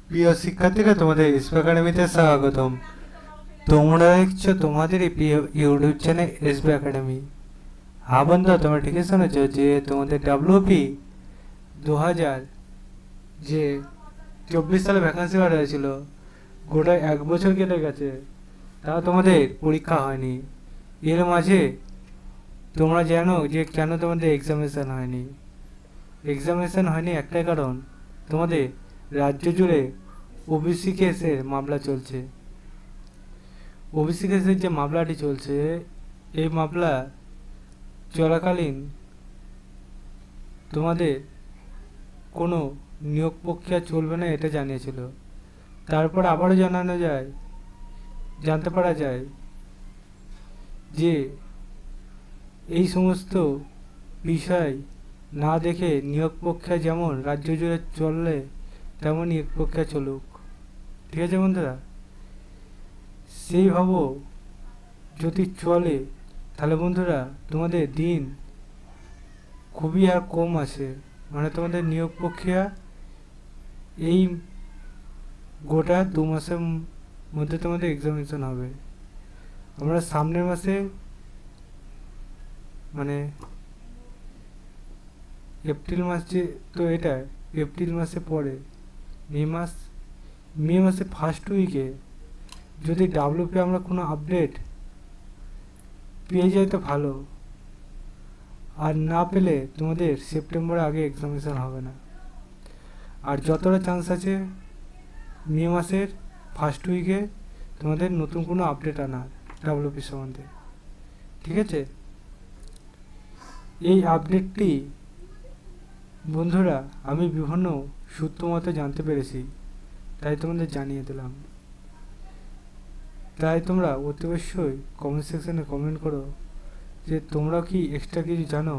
প্রিয় শিক্ষার্থীরা, তোমাদের এসপি একাডেমিতে স্বাগতম। তোমরা দেখছো তোমাদের এই প্রিয় ইউটিউব চ্যানেল এসপি একাডেমি। হ্যাঁ বন্ধু, তোমরা ঠিকই শুনেছো যে তোমাদের ডাব্লিউপি 2000 যে 24 সালে ভ্যাকান্সি বার হয়েছিল, গোটা 1 বছর কেটে গেছে, তাও তোমাদের পরীক্ষা হয়নি। এর মাঝে তোমরা জানো যে কেন তোমাদের এক্সামিনেশন হয়নি। এক্সামিনেশন হয়নি একটাই কারণ, তোমাদের রাজ্য জুড়ে ওবিসি কেসের মামলা চলছে। ওবিসি কেসের যে মামলাটি চলছে, এই মামলা চলাকালীন তোমাদের কোনো নিয়োগ প্রক্রিয়া চলবে না, এটা জানিয়েছিল। তারপর আবারও জানতে পারা যায় যে এই সমস্ত বিষয় না দেখে নিয়োগ প্রক্রিয়া যেমন রাজ্য জুড়ে চললে তেমন নিয়োগ প্রক্রিয়া চলুক। ঠিক আছে বন্ধুরা, সেইভাবে যদি চলে তাহলে বন্ধুরা তোমাদের দিন খুবই আর কম আছে, মানে তোমাদের নিয়োগ প্রক্রিয়া এই গোটা 2 মাসের মধ্যে তোমাদের এক্সামিনেশন হবে। আমরা সামনের মাসে মানে এপ্রিল মাস, যে তো এটা এপ্রিল মাসে পরে মে মাসে ফার্স্ট উইকে যদি ডাব্লিউপি আমরা কোনো আপডেট পেয়ে যাই তো ভালো, আর না পেলে তোমাদের সেপ্টেম্বর আগে এক্সামিনেশন হবে না। আর যতটা চান্স আছে মে মাসের ফার্স্ট উইকে তোমাদের নতুন কোনো আপডেট আনার ডাব্লিউপি সম্বন্ধে। ঠিক আছে, এই আপডেটটি বন্ধুরা আমি বিভিন্ন সূত্র মতে জানতে পেরেছি, তাই তোমাদের জানিয়ে দিলাম। তাই তোমরা অতি অবশ্যই কমেন্ট সেকশনে কমেন্ট করো যে তোমরা কি এক্সট্রা কিছু জানো।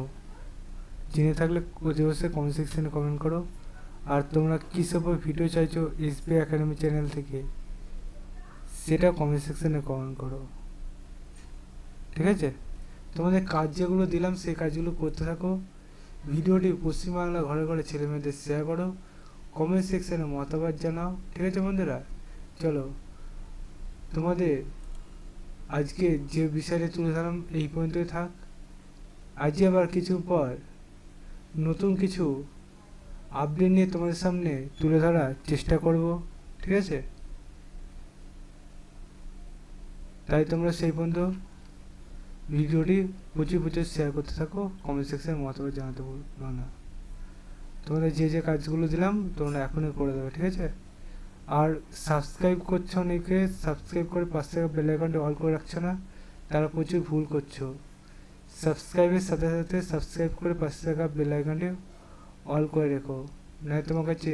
জেনে থাকলে অতি অবশ্যই কমেন্ট সেকশনে কমেন্ট করো। আর তোমরা কী সব ভিডিও চাইছো এসবি একাডেমি চ্যানেল থেকে, সেটা কমেন্ট সেকশনে কমেন্ট করো। ঠিক আছে, তোমাদের কাজ যেগুলো দিলাম সেই কাজগুলো করতে থাকো। ভিডিওটি পশ্চিমবাংলা ঘরে ঘরে ছেলে মেয়েদের শেয়ার করো, কমেন্ট সেকশনে মতামত জানাও। ঠিক আছে বন্ধুরা, চলো তোমাদের আজকে যে বিষয়টা তুলে ধরলাম এই পর্যন্তই থাক। আজকে আবার কিছু পর নতুন কিছু আপডেট নিয়ে তোমাদের সামনে তুলে ধরার চেষ্টা করব। ঠিক আছে, তাই তোমরা সেই পর্যন্ত ভিডিওটি প্রচুর শেয়ার করতে থাকো, কমেন্ট সেকশনে মতামত জানাতে ভুলো না। তোমাদের যে কাজগুলো দিলাম তোমরা এখনই করে দেবে। ঠিক আছে, আর সাবস্ক্রাইব করছো অনেকে, সাবস্ক্রাইব করে পাশে থাকা বেল আইকনটি অল করে রাখছো না, তারা প্রচুর ভুল করছো। সাবস্ক্রাইবের সাথে সাথে সাবস্ক্রাইব করে পাশে থাকা বেল আইকনটি অল করে রেখো, নয় তোমার কাছে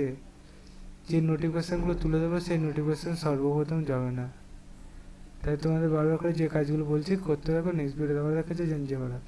যে নোটিফিকেশানগুলো তুলে দেবো সেই নোটিফিকেশান সর্বপ্রথম যাবে না। তাই তোমাদের বারবার করে যে কাজগুলো বলছি করতে থাকো। নেক্সট ভিডিও আবার দেখা যায়। জয় ভারত।